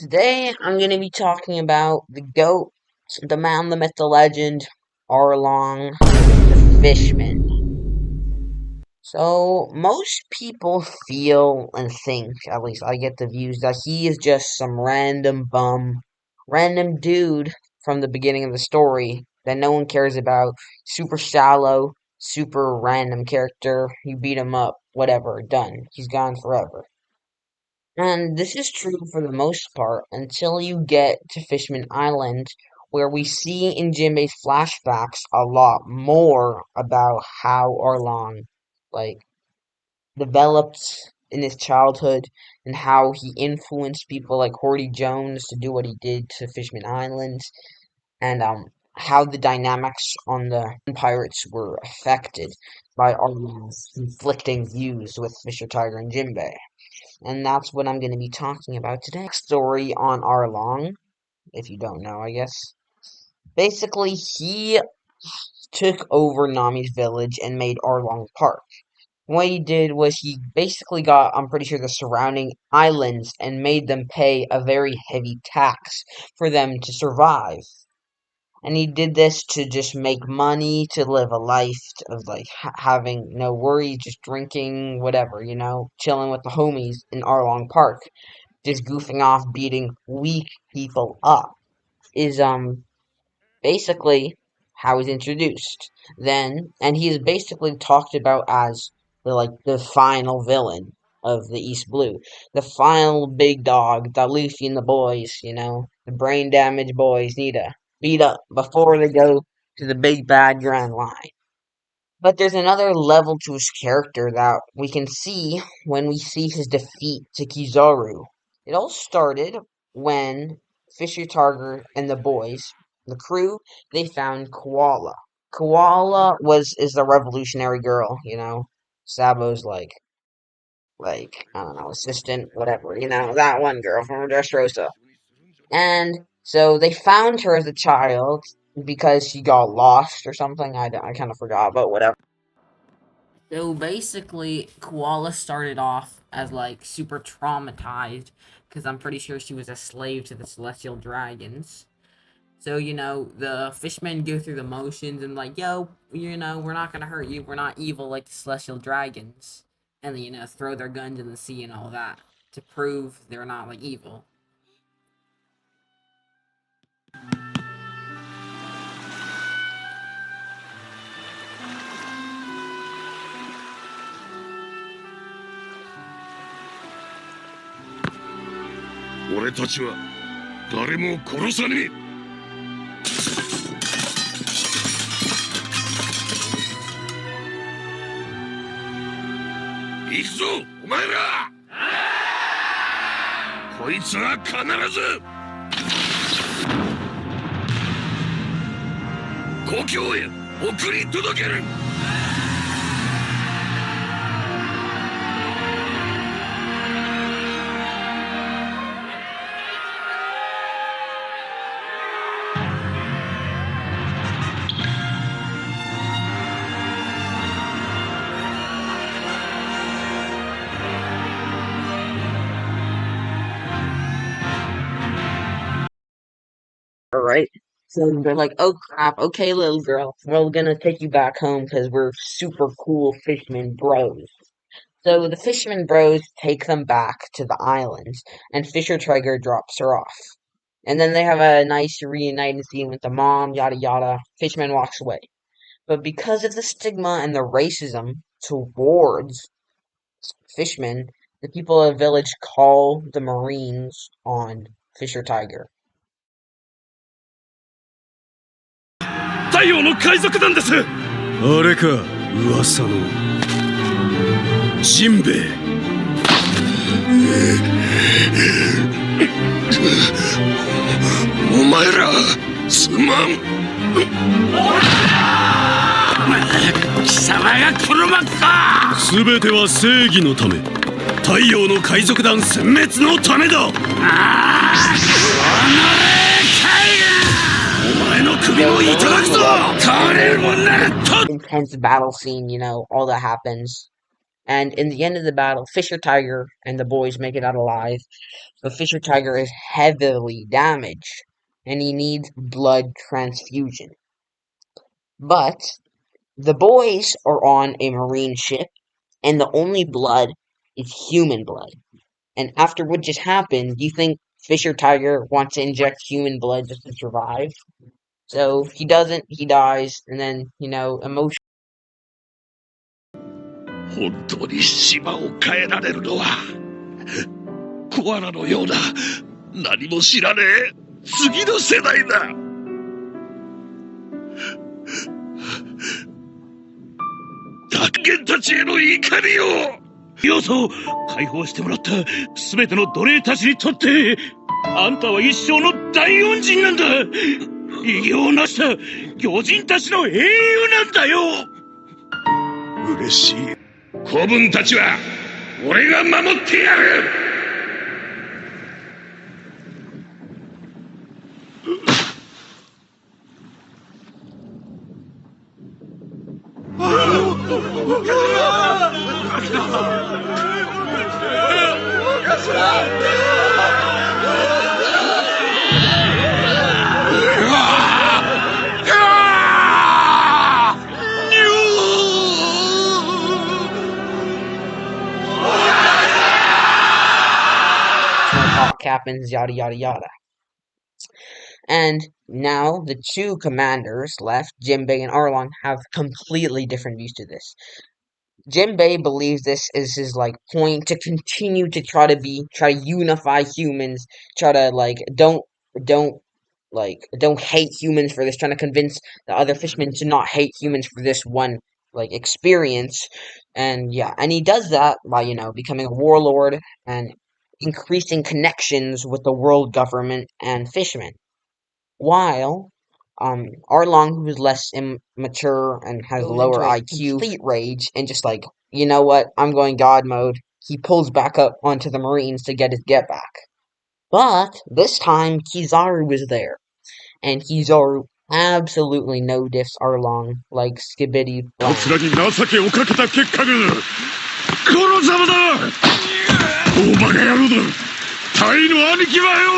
Today, I'm going to be talking about the GOAT, the man, the myth, the legend, Arlong, the Fishman. So, most people feel and think, at least I get the views, that he is just some random bum, random dude from the beginning of the story that no one cares about, super shallow, super random character, you beat him up, whatever, done. He's gone forever. And this is true for the most part until you get to Fishman Island, where we see in Jinbei's flashbacks a lot more about how Arlong, like, developed in his childhood and how he influenced people like Horty Jones to do what he did to Fishman Island, and how the dynamics on the pirates were affected by Arlong's conflicting views with Fisher Tiger and Jinbei. And that's what I'm going to be talking about today. Story on Arlong, if you don't know, I guess. Basically, he took over Nami's village and made Arlong Park. What he did was he basically got, I'm pretty sure, the surrounding islands and made them pay a very heavy tax for them to survive. And he did this to just make money, to live a life of like having no worries, just drinking, whatever, chilling with the homies in Arlong Park, just goofing off, beating weak people up, is basically how he's introduced. And he is basically talked about as the final villain of the East Blue, the final big dog that Luffy and the boys, the brain damaged boys need to beat up before they go to the big bad grand line. But there's another level to his character that we can see when we see his defeat to Kizaru. It all started when Fisher Targer and the boys, the crew, they found Koala. Koala is the revolutionary girl, Sabo's I don't know, assistant, whatever, that one girl from Dressrosa. And so they found her as a child because she got lost or something. I kind of forgot, but whatever. So basically, Koala started off as super traumatized because I'm pretty sure she was a slave to the celestial dragons. So, the fishmen go through the motions and yo, we're not gonna hurt you. We're not evil like the celestial dragons. And then, throw their guns in the sea and all that to prove they're not evil. 俺たちは誰も殺さねえ。行くぞお前ら。こいつは必ず故郷へ送り届ける。Alright? So they're like, oh crap, okay, little girl, we're gonna take you back home because we're super cool fisherman bros. So the fisherman bros take them back to the islands, and Fisher Tiger drops her off. And then they have a nice reuniting scene with the mom, yada yada. Fisherman walks away. But because of the stigma and the racism towards fishermen, the people of the village call the Marines on Fisher Tiger. 太陽の海賊団です。あれか、噂のジンベエ。お前らすまん。貴様が黒幕か。全ては正義のため、太陽の海賊団殲滅のためだ。Intense battle scene, all that happens. And in the end of the battle, Fisher Tiger and the boys make it out alive. But Fisher Tiger is heavily damaged, and he needs blood transfusion. But the boys are on a marine ship, and the only blood is human blood. And after what just happened, do you think Fisher Tiger wants to inject human blood just to survive? So he doesn't, he dies, and then, emotion. 本当に島を変えられるのはコアラのような何も知らねえ次の世代だ。人間たちへの怒りを要素を解放してもらった全ての奴隷たちにとってあんたは一生の大恩人なんだ。偉業を成した巨人たちの英雄なんだよ。嬉しい。子分たちは俺が守ってやる。Happens, yada yada yada. And now the two commanders left, Jinbei and Arlong, have completely different views to this. Jinbei believes this is his point to continue to try to unify humans, try to don't don't hate humans for this, trying to convince the other fishermen to not hate humans for this one experience. And yeah, and he does that by becoming a warlord and increasing connections with the world government and fishermen. While Arlong, who is less immature and has goes lower into a IQ, complete rage and just you know what, I'm going God mode. He pulls back up onto the Marines to get his get back. But this time Kizaru was there, and Kizaru absolutely no diffs Arlong like Skibidi Blank. こちらに情けをかけた結果がこのざまだ。大バカ野郎だ。タイの兄貴はよ。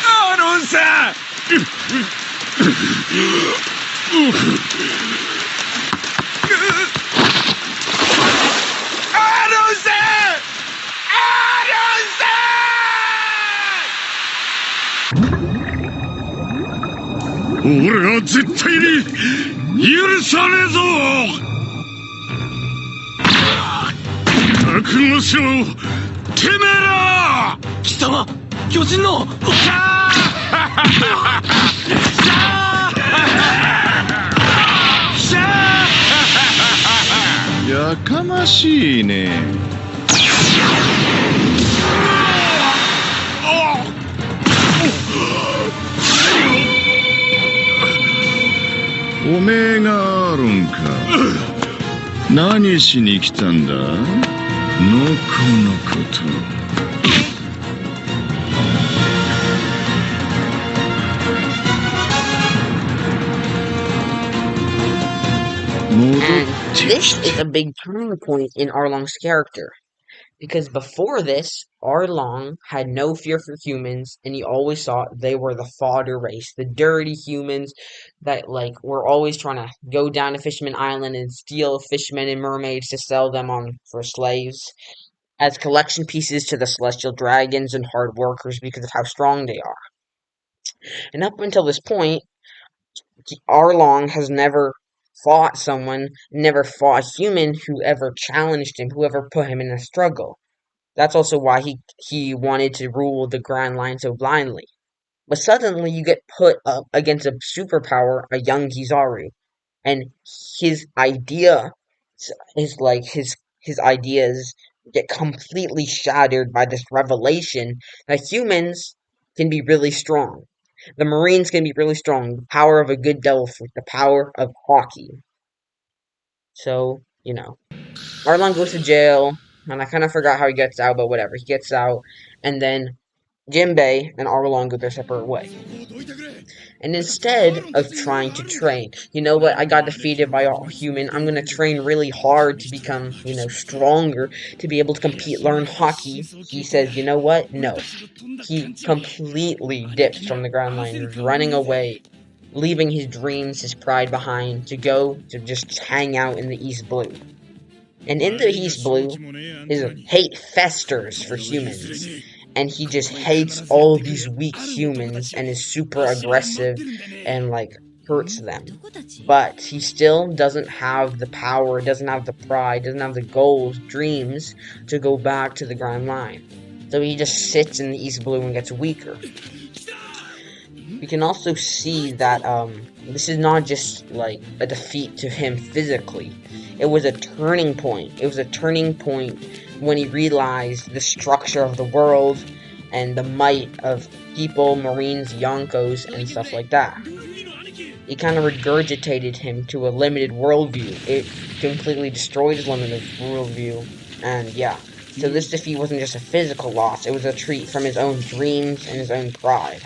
アーロンさん。俺は絶対に許さねえぞ。覚悟しろてめえら。貴様巨人のやかましいね。おめえがアーロンか。何しに来たんだ？のこのこと。And this is a big turning point in Arlong's character. Because before this, Arlong had no fear for humans, and he always thought they were the fodder race, the dirty humans that were always trying to go down to Fisherman Island and steal fishermen and mermaids to sell them on for slaves as collection pieces to the celestial dragons and hard workers because of how strong they are. And up until this point, Arlong has never fought never fought a human who ever challenged him, who ever put him in a struggle. That's also why he wanted to rule the Grand Line so blindly. But suddenly you get put up against a superpower, a young Kizaru, and his idea his ideas get completely shattered by this revelation that humans can be really strong. The Marines can be really strong. The power of a good devil fruit, the power of hockey. So, Arlong goes to jail, and I kind of forgot how he gets out, but whatever. He gets out, and then Jinbei and Arlong go their separate way. And instead of trying to train, you know what, I got defeated by a human, I'm gonna train really hard to become, stronger, to be able to compete, learn hockey. He says, you know what? No. He completely dips from the ground line, running away, leaving his dreams, his pride behind, to go to just hang out in the East Blue. And in the East Blue, his hate festers for humans. And he just hates all these weak humans and is super aggressive and, hurts them. But he still doesn't have the power, doesn't have the pride, doesn't have the goals, dreams to go back to the Grand Line. So he just sits in the East Blue and gets weaker. We can also see that this is not just like a defeat to him physically. It was a turning point. It was a turning point when he realized the structure of the world and the might of people, Marines, Yonkos, and stuff like that. It kind of regurgitated him to a limited worldview. It completely destroyed his limited worldview, and yeah. So this defeat wasn't just a physical loss, it was a retreat from his own dreams and his own pride.